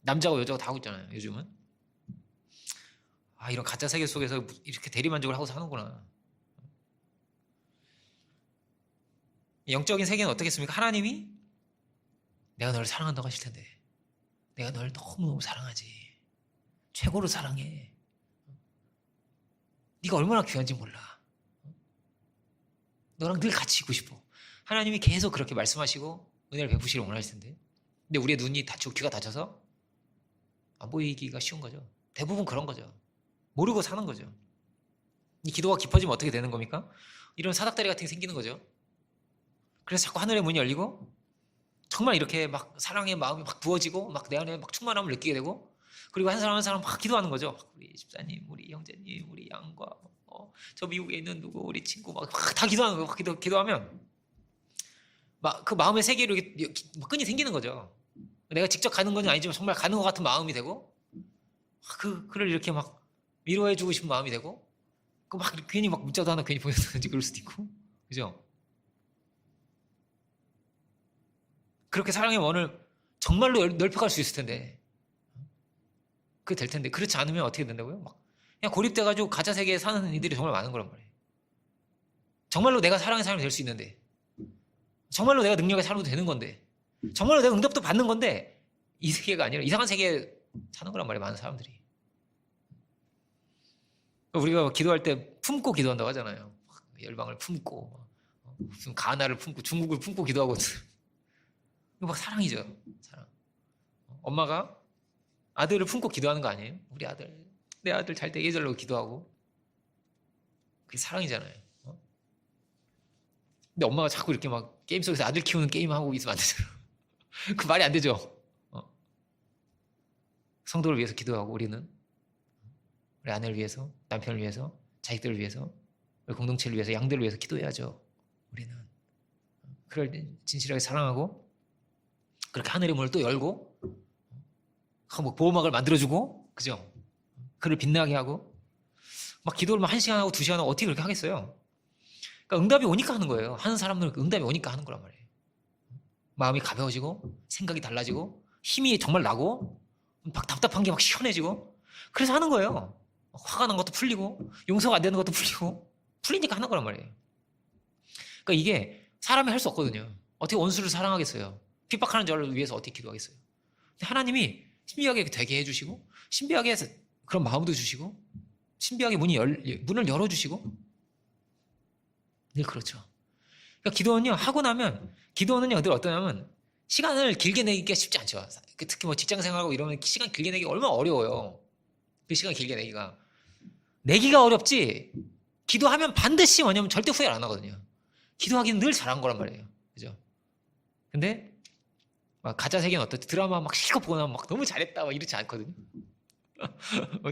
남자고 여자고 다 하고 있잖아요. 요즘은. 이런 가짜 세계 속에서 이렇게 대리만족을 하고 사는구나. 영적인 세계는 어떻겠습니까? 하나님이 내가 너를 사랑한다고 하실 텐데 내가 너를 너무너무 사랑하지. 최고로 사랑해. 네가 얼마나 귀한지 몰라. 너랑 늘 같이 있고 싶어. 하나님이 계속 그렇게 말씀하시고 은혜를 베푸시길 원하실 텐데 근데 우리의 눈이 다치고 귀가 다쳐서 안 보이기가 쉬운 거죠. 대부분 그런 거죠. 모르고 사는 거죠. 이 기도가 깊어지면 어떻게 되는 겁니까? 이런 사닥다리 같은 게 생기는 거죠. 그래서 자꾸 하늘의 문이 열리고 정말 이렇게 막 사랑의 마음이 막 부어지고 막 내 안에 막 충만함을 느끼게 되고, 그리고 한 사람 한 사람 막 기도하는 거죠. 우리 집사님, 우리 형제님, 우리 양과 저 미국에 있는 누구, 우리 친구 막 다 기도하는 거예요. 기도하면 막 그 마음의 세계로 이렇게 끈이 생기는 거죠. 내가 직접 가는 건 아니지만 정말 가는 것 같은 마음이 되고, 그를 이렇게 막 위로해주고 싶은 마음이 되고, 그 막 괜히 막 문자도 하나 괜히 보내든지 그럴 수도 있고, 그죠? 그렇게 사랑의 원을 정말로 넓혀갈 수 있을 텐데, 그게 될 텐데, 그렇지 않으면 어떻게 된다고요? 막 그냥 고립돼가지고 가짜 세계에 사는 이들이 정말 많은 거란 말이에요. 정말로 내가 사랑의 사람이 될 수 있는데, 정말로 내가 능력에 살아도 되는 건데, 정말로 내가 응답도 받는 건데, 이 세계가 아니라 이상한 세계에 사는 거란 말이에요, 많은 사람들이. 우리가 기도할 때 품고 기도한다고 하잖아요. 열방을 품고, 무슨 가나를 품고, 중국을 품고 기도하고. 이거 막 사랑이죠, 사랑. 엄마가 아들을 품고 기도하는 거 아니에요? 우리 아들, 내 아들 잘 되게 해달라고 기도하고. 그게 사랑이잖아요. 근데 엄마가 자꾸 이렇게 막 게임 속에서 아들 키우는 게임하고 있으면 안 되잖아. 그 말이 안 되죠. 성도를 위해서 기도하고, 우리는 우리 아내를 위해서, 남편을 위해서, 자식들을 위해서, 우리 공동체를 위해서, 양들을 위해서 기도해야죠. 우리는 그럴 때 진실하게 사랑하고, 그렇게 하늘의 문을 또 열고, 뭐 보호막을 만들어주고, 그죠? 그를 빛나게 하고, 막 기도를 막 1시간 하고 2시간 하고 어떻게 그렇게 하겠어요? 그러니까 응답이 오니까 하는 거예요. 하는 사람들은 응답이 오니까 하는 거란 말이에요. 마음이 가벼워지고, 생각이 달라지고, 힘이 정말 나고, 막 답답한 게 막 시원해지고, 그래서 하는 거예요. 화가 난 것도 풀리고, 용서가 안 되는 것도 풀리고, 풀리니까 하는 거란 말이에요. 그러니까 이게 사람이 할 수 없거든요. 어떻게 원수를 사랑하겠어요? 핍박하는 자를 위해서 어떻게 기도하겠어요? 근데 하나님이 신비하게 되게 해주시고, 신비하게 해서 그런 마음도 주시고, 신비하게 문을 열어주시고, 늘 그렇죠. 그러니까 기도는요, 하고 나면, 기도는요, 늘 어떠냐면, 시간을 길게 내기가 쉽지 않죠. 특히 뭐 직장 생활하고 이러면 시간 길게 내기가 얼마나 어려워요. 그 시간 길게 내기가 어렵지, 기도하면 반드시 뭐냐면 절대 후회 안 하거든요. 기도하기는 늘 잘한 거란 말이에요. 그죠? 근데, 막 가짜 세계는 어떻지? 드라마 막 실컷 보고 나면 막 너무 잘했다, 막 이러지 않거든요.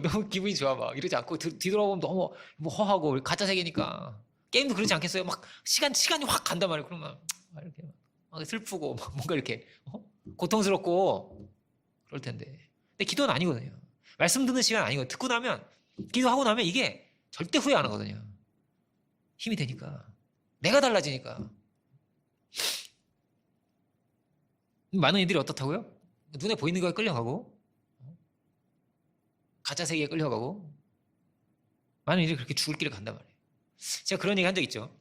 너무 기분이 좋아, 막 이러지 않고, 뒤돌아보면 너무 뭐 허하고, 가짜 세계니까. 게임도 그렇지 않겠어요? 막 시간이 확 간단 말이에요. 그러면 막 이렇게 막 슬프고, 막 뭔가 이렇게 고통스럽고 그럴 텐데. 근데 기도는 아니거든요. 말씀 듣는 시간 아니거든요. 듣고 나면, 기도하고 나면 이게 절대 후회 안 하거든요. 힘이 되니까. 내가 달라지니까. 많은 이들이 어떻다고요? 눈에 보이는 거에 끌려가고, 가짜 세계에 끌려가고, 많은 이들이 그렇게 죽을 길을 간단 말이에요. 제가 그런 얘기 한 적 있죠.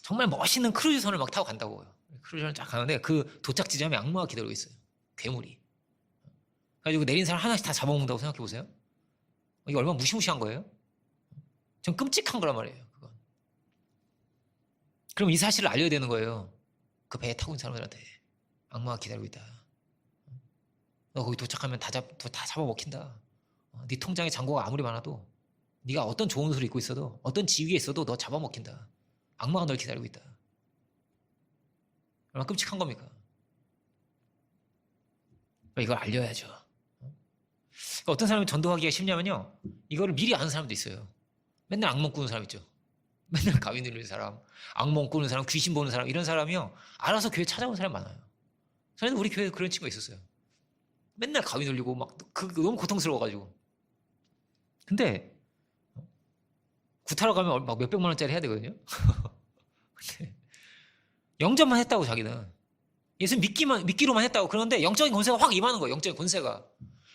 정말 멋있는 크루즈선을 막 타고 간다고요. 크루즈선을 쫙 가는데 그 도착 지점에 악마가 기다리고 있어요. 괴물이. 그래가지고 내린 사람 하나씩 다 잡아먹는다고 생각해 보세요. 이게 얼마나 무시무시한 거예요? 전 끔찍한 거란 말이에요. 그건. 그럼 이 사실을 알려야 되는 거예요. 그 배에 타고 있는 사람들한테. 악마가 기다리고 있다. 너 거기 도착하면 다 잡아먹힌다. 네 통장에 잔고가 아무리 많아도, 네가 어떤 좋은 옷을 입고 있어도, 어떤 지위에 있어도 너 잡아먹힌다. 악마가 널 기다리고 있다. 얼마나 끔찍한 겁니까? 그러니까 이걸 알려야죠. 그러니까 어떤 사람이 전도하기가 쉽냐면요, 이거를 미리 아는 사람도 있어요. 맨날 악몽 꾸는 사람 있죠. 맨날 가위 눌리는 사람, 악몽 꾸는 사람, 귀신 보는 사람, 이런 사람이요, 알아서 교회 찾아오는 사람이 많아요. 저는 우리 교회에 그런 친구가 있었어요. 맨날 가위 눌리고 막 너무 고통스러워가지고. 근데 구타로 가면 막 몇백만 원짜리 해야 되거든요. 근데 영접만 했다고, 자기는 예수 믿기로만 했다고. 그런데 영적인 권세가 확 임하는 거예요. 영적인 권세가,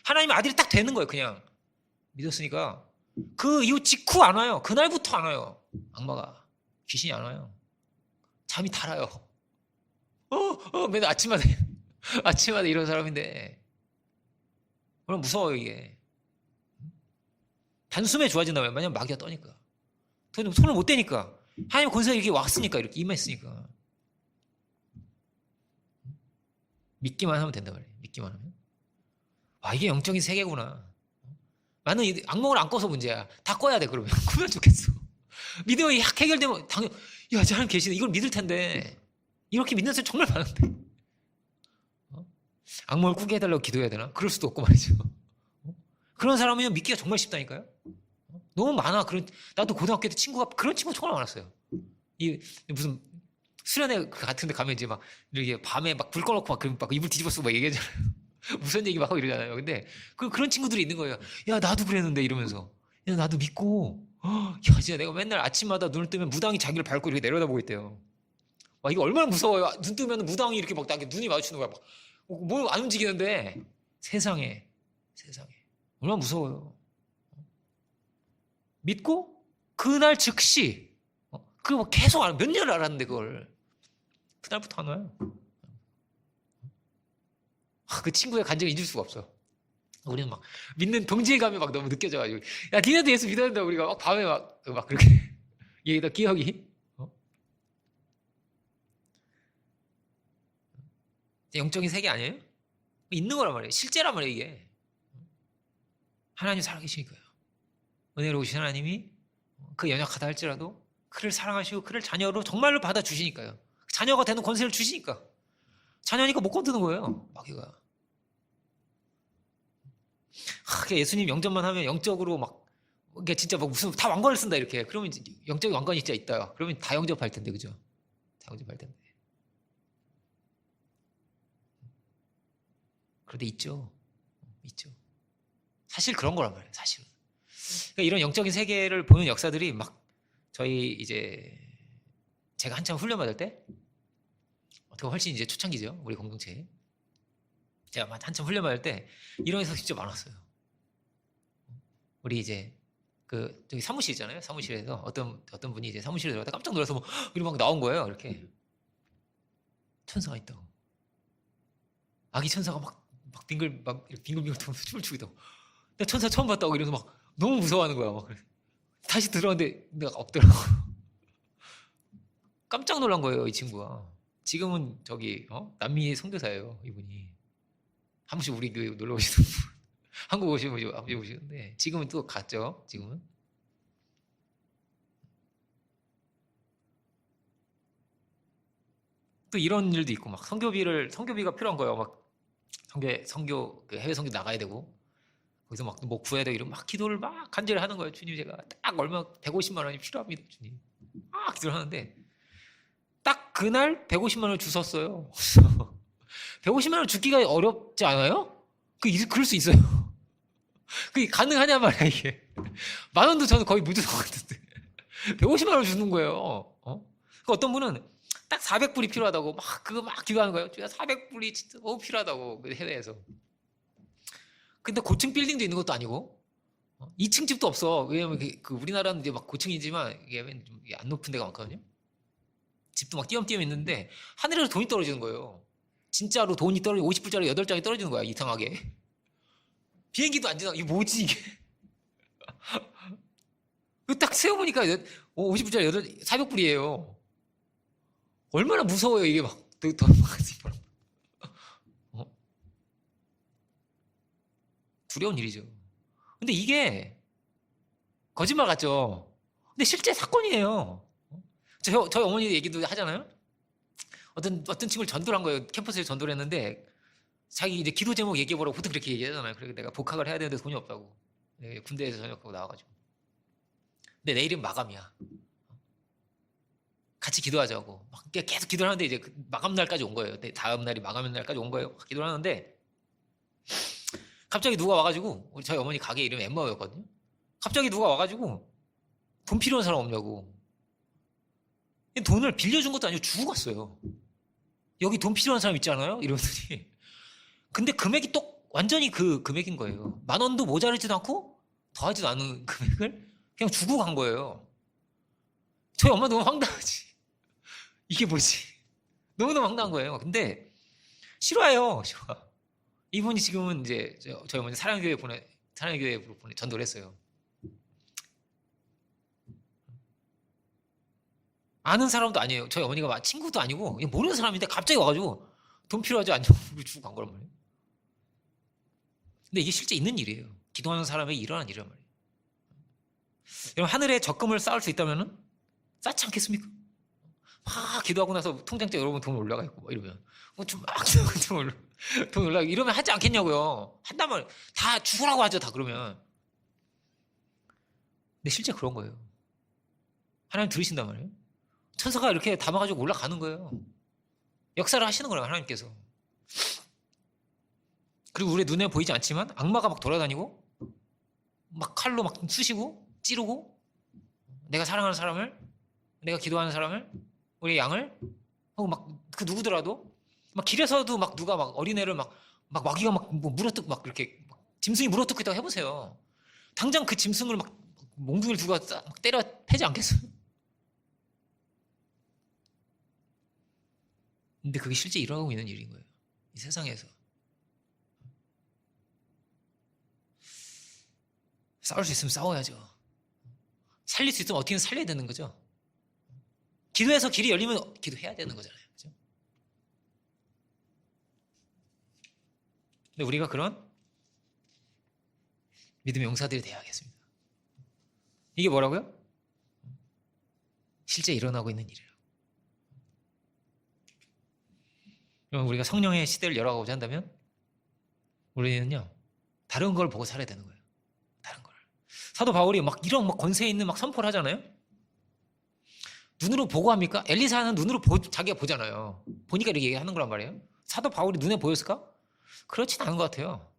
하나님의 아들이 딱 되는 거예요. 그냥 믿었으니까. 그 이후 직후 안 와요. 그날부터 안 와요. 악마가, 귀신이 안 와요. 잠이 달아요. 맨날 아침마다 이런 사람인데 얼마나 무서워요. 이게 단숨에 좋아진다면, 만약 마귀가 떠니까, 손을 못 대니까, 하나님 권세가 이렇게 왔으니까, 이렇게 임했으니까. 믿기만 하면 된다 말이에요. 믿기만 하면. 와, 이게 영적인 세계구나. 나는 악몽을 안 꿔서 문제야. 다 꺼야 돼. 그러면 꾸면 좋겠어. 믿음이 해결되면 당연, 야, 저 하나님 계시네, 이걸 믿을 텐데. 이렇게 믿는 사람 정말 많은데. 악몽을 꾸게 해달라고 기도해야 되나? 그럴 수도 없고 말이죠. 그런 사람이면 믿기가 정말 쉽다니까요. 너무 많아. 나도 고등학교 때 그런 친구가 정말 많았어요. 무슨 수련회 같은 데 가면 이제 막 이렇게 밤에 막 불 꺼놓고 막 이불 뒤집어 쓰고 막 얘기하잖아요. 무슨 얘기 막 하고 이러잖아요. 근데 그런 친구들이 있는 거예요. 야, 나도 그랬는데 이러면서. 야, 나도 믿고. 야, 진짜 내가 맨날 아침마다 눈을 뜨면 무당이 자기를 밟고 이렇게 내려다보고 있대요. 와, 이거 얼마나 무서워요. 눈 뜨면 무당이 이렇게 막 나한테 눈이 마주치는 거야. 뭐 안 움직이는데. 세상에. 얼마나 무서워요. 믿고 그날 즉시 그거 계속 몇 년을 알았는데 그걸 그날부터 안 와요. 그 친구의 감정을 잊을 수가 없어. 우리는 막 믿는 동질감이 막 너무 느껴져가지고 야 니네도 예수 믿어야 된다. 우리가 막 밤에 막 그렇게 얘기다 기억이 영적인 세계 아니에요? 있는 거란 말이에요. 실제란 말이에요. 이게 하나님 살아계시니까요. 은혜로우신 하나님이 그 연약하다 할지라도 그를 사랑하시고 그를 자녀로 정말로 받아주시니까요. 자녀가 되는 권세를 주시니까. 자녀니까 못 건드는 거예요. 마귀가. 예수님 영접만 하면 영적으로 막 이게 진짜 막 무슨 다 왕관을 쓴다 이렇게. 그러면 영적인 왕관이 진짜 있다. 그러면 다 영접할 텐데 그죠? 다 영접할 텐데. 그런데 있죠. 사실 그런 거란 말이에요. 사실은. 그러니까 이런 영적인 세계를 보는 역사들이 막 저희 이제 제가 한참 훈련 받을 때 어떻게 훨씬 이제 초창기죠. 우리 공동체. 제가 한참 훈련 받을 때 이런 회사 진짜 많았어요. 우리 이제 저기 사무실 있잖아요. 사무실에서 어떤 분이 이제 사무실에 들어갔다 깜짝 놀라서 뭐 이러고 막 나온 거예요. 이렇게 천사가 있다고. 아기 천사가 막 빙글빙글 돌면서 춤을 추고 있다고. 나 천사 처음 봤다고 이러면서 막 너무 무서워하는 거야. 막 다시 들어갔는데 내가 없더라고. 깜짝 놀란 거예요, 이 친구가. 지금은 저기 남미 선교사예요, 이분이. 한 번씩 우리 교회 놀러 오시는 분. 한국 오시면 아버지 오시는데 지금은 또 갔죠. 지금은. 또 이런 일도 있고 막 성교비가 필요한 거예요. 막 성교 해외 성교 나가야 되고 거기서 막 뭐 구해야 되고 이러면 막 기도를 막 간절히 하는 거예요. 주님 제가 딱 얼마 150만 원이 필요합니다. 주님. 막 기도를 하는데 딱 그날 150만 원을 주셨어요. 150만 원 주기가 어렵지 않아요? 그럴 수 있어요. 그게 가능하냐 말이야 이게. 만 원도 저는 거의 무주성 같은데 150만 원 주는 거예요. 어떤 분은 딱 400불이 필요하다고 그거 막 기도하는 거예요. 400불이 진짜 너무 필요하다고 해외에서. 근데 고층 빌딩도 있는 것도 아니고 2층 집도 없어. 왜냐면 우리나라는 이제 막 고층이지만 이게 안 높은 데가 많거든요. 집도 막 띄엄띄엄 있는데 하늘에서 돈이 떨어지는 거예요. 진짜로 돈이 떨어지고 50불짜리 8장이 떨어지는 거야. 이상하게. 비행기도 안 지나. 이게 뭐지 이게. 딱 세어보니까 50불짜리 400불이에요. 얼마나 무서워요 이게 막. 두려운 일이죠. 근데 이게 거짓말 같죠. 근데 실제 사건이에요. 저희 어머니 얘기도 하잖아요. 어떤 친구를 전도를 한 거예요. 캠퍼스에 전도를 했는데 자기 이제 기도 제목 얘기해보라고 보통 그렇게 얘기하잖아요. 그래서 내가 복학을 해야 되는데 돈이 없다고. 군대에서 전역하고 나와가지고. 근데 내일은 마감이야. 같이 기도하자고. 막 계속 기도를 하는데 이제 마감 날까지 온 거예요. 다음 날이 마감 날까지 온 거예요. 기도를 하는데 갑자기 누가 와가지고 저희 어머니 가게 이름이 엠마오였거든요. 갑자기 누가 와가지고 돈 필요한 사람 없냐고. 돈을 빌려준 것도 아니고 주고 갔어요. 여기 돈 필요한 사람 있잖아요. 이러더니 근데 금액이 또 완전히 그 금액인 거예요. 만 원도 모자르지도 않고 더하지도 않은 금액을 그냥 주고 간 거예요. 저희 엄마 너무 황당하지. 이게 뭐지? 너무너무 황당한 거예요. 근데 싫어요. 이분이 지금은 이제 저희 어머니 사랑교회로 전도를 했어요. 아는 사람도 아니에요. 저희 어머니가 친구도 아니고 모르는 사람인데 갑자기 와가지고 돈 필요하지 않냐고 주고 간 거란 말이에요. 근데 이게 실제 있는 일이에요. 기도하는 사람에게 일어난 일이란 말이에요. 여러분 하늘에 적금을 쌓을 수 있다면 쌓지 않겠습니까? 막 기도하고 나서 통장째 여러분 돈 올라가 있고 막 이러면 좀막 돈 올라가 이러면 하지 않겠냐고요. 한다면 다 죽으라고 하죠. 다 그러면. 근데 실제 그런 거예요. 하나님 들으신단 말이에요. 천사가 이렇게 담아가지고 올라가는 거예요. 역사를 하시는 거예요. 하나님께서. 그리고 우리 눈에 보이지 않지만 악마가 막 돌아다니고 막 칼로 막 쑤시고 찌르고 내가 사랑하는 사람을, 내가 기도하는 사람을, 우리 양을, 하고 막 그 누구더라도 막 길에서도 막 누가 막 어린애를 막 마귀가 막 물어뜯고 막 이렇게 짐승이 물어뜯고 있다고 해보세요. 당장 그 짐승을 막 몽둥이를 두고 막 때려 패지 않겠어요? 근데 그게 실제 일어나고 있는 일인 거예요. 이 세상에서. 싸울 수 있으면 싸워야죠. 살릴 수 있으면 어떻게든 살려야 되는 거죠. 기도해서 길이 열리면 기도해야 되는 거잖아요. 그죠? 근데 우리가 그런 믿음의 용사들이 되어야겠습니다. 이게 뭐라고요? 실제 일어나고 있는 일이라고. 그럼 우리가 성령의 시대를 열어가고자 한다면 우리는요 다른 걸 보고 살아야 되는 거예요. 다른 걸. 사도 바울이 막 이런 막 권세 있는 막 선포를 하잖아요. 눈으로 보고 합니까? 엘리사는 눈으로 자기가 보잖아요. 보니까 이렇게 얘기하는 거란 말이에요. 사도 바울이 눈에 보였을까? 그렇진 않은 것 같아요.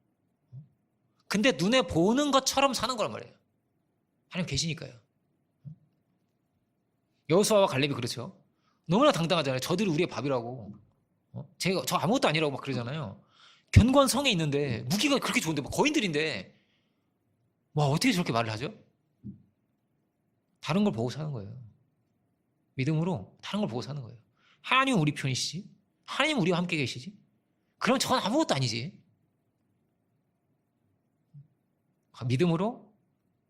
근데 눈에 보는 것처럼 사는 거란 말이에요. 하나님 계시니까요. 여호수아와 갈렙이 그렇죠. 너무나 당당하잖아요. 저들이 우리의 밥이라고. 저 아무것도 아니라고 막 그러잖아요. 견고한 성에 있는데 무기가 그렇게 좋은데 막 거인들인데 와 어떻게 저렇게 말을 하죠? 다른 걸 보고 사는 거예요. 믿음으로 다른 걸 보고 사는 거예요. 하나님은 우리 편이시지? 하나님은 우리와 함께 계시지? 그럼 저건 아무것도 아니지. 믿음으로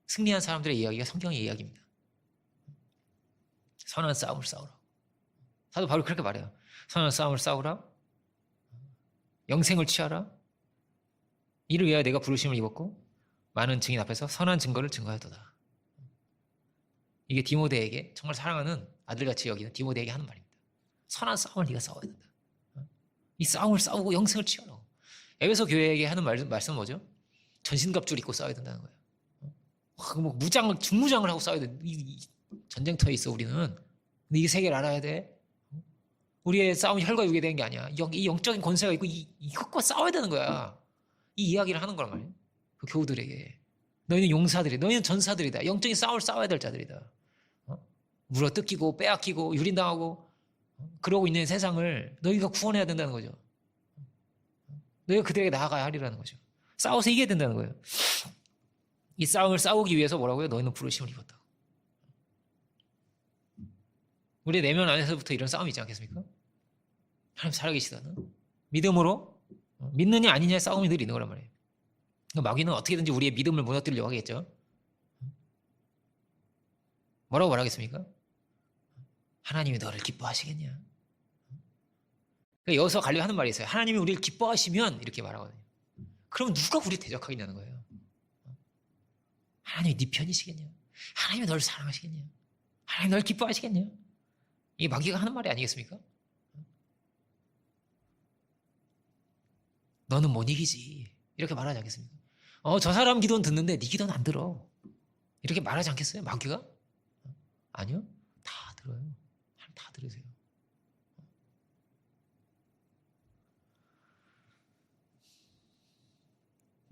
승리한 사람들의 이야기가 성경의 이야기입니다. 선한 싸움을 싸우라. 사도 바울이 그렇게 말해요. 선한 싸움을 싸우라. 영생을 취하라. 이를 위하여 내가 부르심을 입었고 많은 증인 앞에서 선한 증거를 증거하였도다. 이게 디모데에게 정말 사랑하는 아들같이 여기는 디모데에게 하는 말입니다. 선한 싸움을 네가 싸워야 된다. 이 싸움을 싸우고 영생을 취하라고. 에베소 교회에게 하는 말씀은 뭐죠? 전신갑주를 입고 싸워야 된다는 거예요. 뭐 무장을 중무장을 하고 싸워야 돼. 이 전쟁터에 있어 우리는. 근데 이 세계를 알아야 돼. 우리의 싸움이 혈과 육에 되는 게 아니야. 이 영적인 권세가 있고 이것과 싸워야 되는 거야. 이 이야기를 하는 거란 말이에요. 그 교우들에게. 너희는 용사들이, 너희는 전사들이다. 영적인 싸움을 싸워야 될 자들이다. 물어뜯기고 빼앗기고 유린당하고 그러고 있는 세상을 너희가 구원해야 된다는 거죠. 너희가 그들에게 나아가야 하리라는 거죠. 싸워서 이겨야 된다는 거예요. 이 싸움을 싸우기 위해서 뭐라고요? 너희는 부르심을 입었다고. 우리 내면 안에서부터 이런 싸움이 있지 않겠습니까? 하나님 살아계시다는 믿음으로 믿느냐 아니냐의 싸움이 늘 있는 거란 말이에요. 마귀는 어떻게든지 우리의 믿음을 무너뜨리려고 하겠죠. 뭐라고 말하겠습니까? 하나님이 너를 기뻐하시겠냐? 여기서 갈렙이 하는 말이 있어요. 하나님이 우리를 기뻐하시면 이렇게 말하거든요. 그럼 누가 우리를 대적하겠냐는 거예요. 하나님이 네 편이시겠냐? 하나님이 너를 사랑하시겠냐? 하나님이 너를 기뻐하시겠냐? 이게 마귀가 하는 말이 아니겠습니까? 너는 못 이기지. 이렇게 말하지 않겠습니까? 저 사람 기도는 듣는데 네 기도는 안 들어. 이렇게 말하지 않겠어요? 마귀가? 아니요. 다 들어요. 다 들으세요.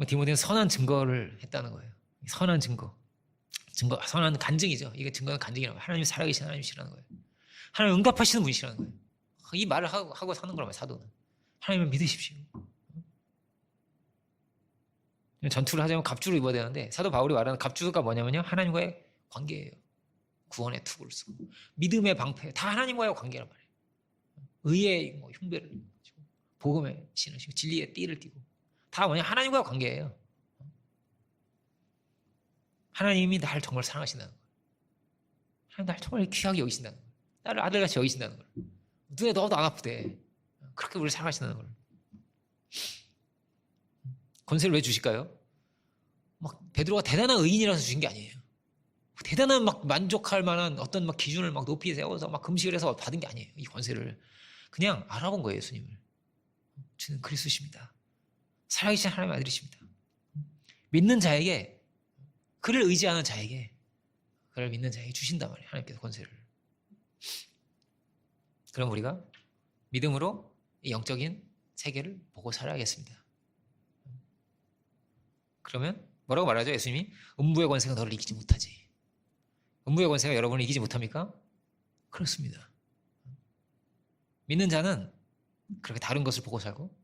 디모데는 선한 증거를 했다는 거예요. 선한 증거, 선한 간증이죠. 이게 증거는 간증이라고. 하나님이 살아계신 하나님이시라는 거예요. 하나님 응답하시는 분이시라는 거예요. 이 말을 하고 사는 거란 말이에요. 사도는. 하나님을 믿으십시오. 전투를 하자면 갑주를 입어야 되는데 사도 바울이 말하는 갑주가 뭐냐면요. 하나님과의 관계예요. 구원의 투구를 쓰고 믿음의 방패 다 하나님과의 관계란 말이에요. 의의 흉배를 가지고 복음의 신으시고 진리의 띠를 띠고 다 뭐냐 하나님과의 관계예요. 하나님이 나를 정말 사랑하신다는 거예요. 하나님 나를 정말 귀하게 여기신다는 거예요. 나를 아들같이 여기신다는 거예요. 눈에 넣어도 안 아프대. 그렇게 우리를 사랑하신다는 거예요. 권세를 왜 주실까요? 막 베드로가 대단한 의인이라서 주신 게 아니에요. 대단한 막 만족할 만한 어떤 막 기준을 막 높이 세워서 막 금식을 해서 받은 게 아니에요. 이 권세를 그냥 알아본 거예요. 예수님을. 주는 그리스도십니다. 살아계신 하나님의 아들이십니다. 믿는 자에게, 그를 의지하는 자에게, 그를 믿는 자에게 주신단 말이에요. 하나님께서 권세를. 그럼 우리가 믿음으로 이 영적인 세계를 보고 살아야겠습니다. 그러면 뭐라고 말하죠? 예수님이 음부의 권세가 너를 이기지 못하지. 음부의 권세가 여러분을 이기지 못합니까? 그렇습니다. 믿는 자는 그렇게 다른 것을 보고 살고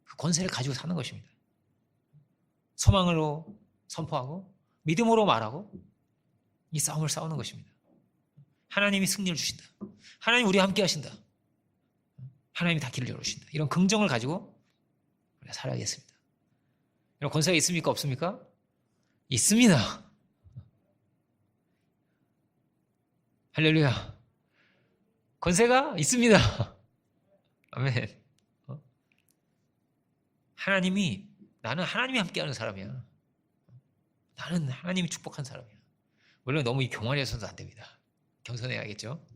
그 권세를 가지고 사는 것입니다. 소망으로 선포하고 믿음으로 말하고 이 싸움을 싸우는 것입니다. 하나님이 승리를 주신다. 하나님 우리와 함께 하신다. 하나님이 다 길을 열어주신다. 이런 긍정을 가지고 우리가 살아야겠습니다. 이런 권세가 있습니까? 없습니까? 있습니다. 할렐루야. 권세가 있습니다. 아멘. 하나님이, 나는 하나님이 함께하는 사람이야. 나는 하나님이 축복한 사람이야. 물론 너무 교만해서는 안 됩니다. 겸손해야겠죠.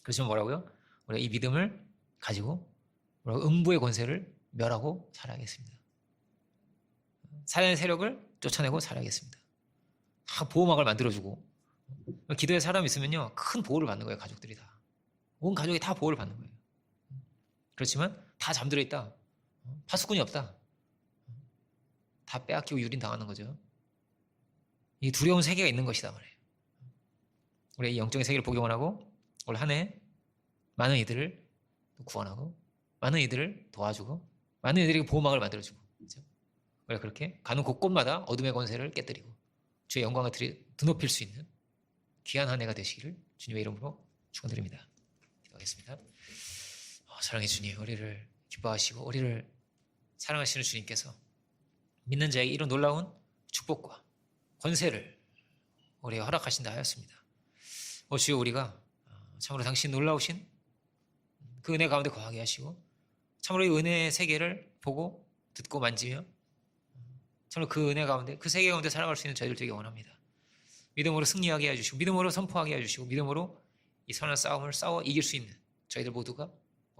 그렇지만 뭐라고요? 우리가 이 믿음을 가지고 음부의 권세를 멸하고 살아야겠습니다. 사단의 세력을 쫓아내고 살아야겠습니다. 다 보호막을 만들어주고, 기도에 사람이 있으면요 큰 보호를 받는 거예요. 가족들이 다. 온 가족이 다 보호를 받는 거예요. 그렇지만 다 잠들어 있다. 파수꾼이 없다. 다 빼앗기고 유린당하는 거죠. 이 두려운 세계가 있는 것이다 말이에요. 우리가 이 영적인 세계를 복용하고 올 한 해 많은 이들을 구원하고 많은 이들을 도와주고 많은 이들에게 보호막을 만들어주고, 그렇죠? 우리가 그렇게 가는 곳곳마다 어둠의 권세를 깨뜨리고 주의 영광을 드높일 수 있는 귀한 한 해가 되시기를 주님의 이름으로 축원드립니다. 기도하겠습니다. 사랑해 주님, 우리를 기뻐하시고 우리를 사랑하시는 주님께서 믿는 자에게 이런 놀라운 축복과 권세를 우리에게 허락하신다 하였습니다. 주여, 우리가 참으로 당신 놀라우신 그 은혜 가운데 거하게 하시고 참으로 이 은혜의 세계를 보고 듣고 만지며 참으로 그 은혜 가운데, 그 세계 가운데 살아갈 수 있는 저희들 되기 원합니다. 믿음으로 승리하게 해주시고 믿음으로 선포하게 해주시고 믿음으로 이 선한 싸움을 싸워 이길 수 있는 저희들 모두가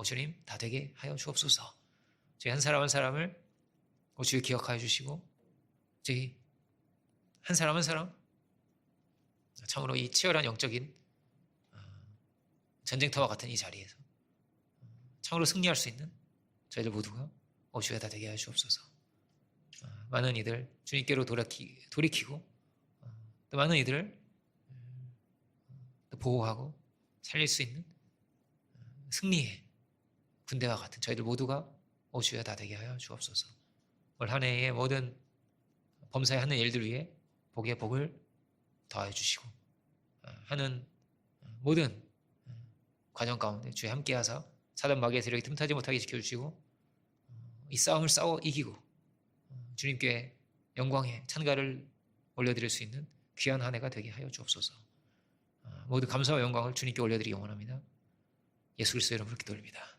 주님 다 되게 하여 주옵소서. 저희 한 사람 한 사람을 주여 기억하여 주시고 저희 한 사람 한 사람 참으로 이 치열한 영적인 전쟁터와 같은 이 자리에서 참으로 승리할 수 있는 저희들 모두가 주여 다 되게 하여 주옵소서. 많은 이들 주님께로 돌이키고 또 많은 이들을 보호하고 살릴 수 있는 승리의 군대와 같은 저희들 모두가 주여 다 되게 하여 주옵소서. 올 한 해의 모든 범사에 하는 일들 위해 복의 복을 더하여 주시고 하는 모든 과정 가운데 주의 함께하사 사단 마귀의 세력이 틈타지 못하게 지켜주시고 이 싸움을 싸워 이기고 주님께 영광의 찬가를 올려드릴 수 있는 귀한 한 해가 되게 하여 주옵소서. 모두 감사와 영광을 주님께 올려드리기 원합니다. 예수 그리스도의 이름으로 기도드립니다.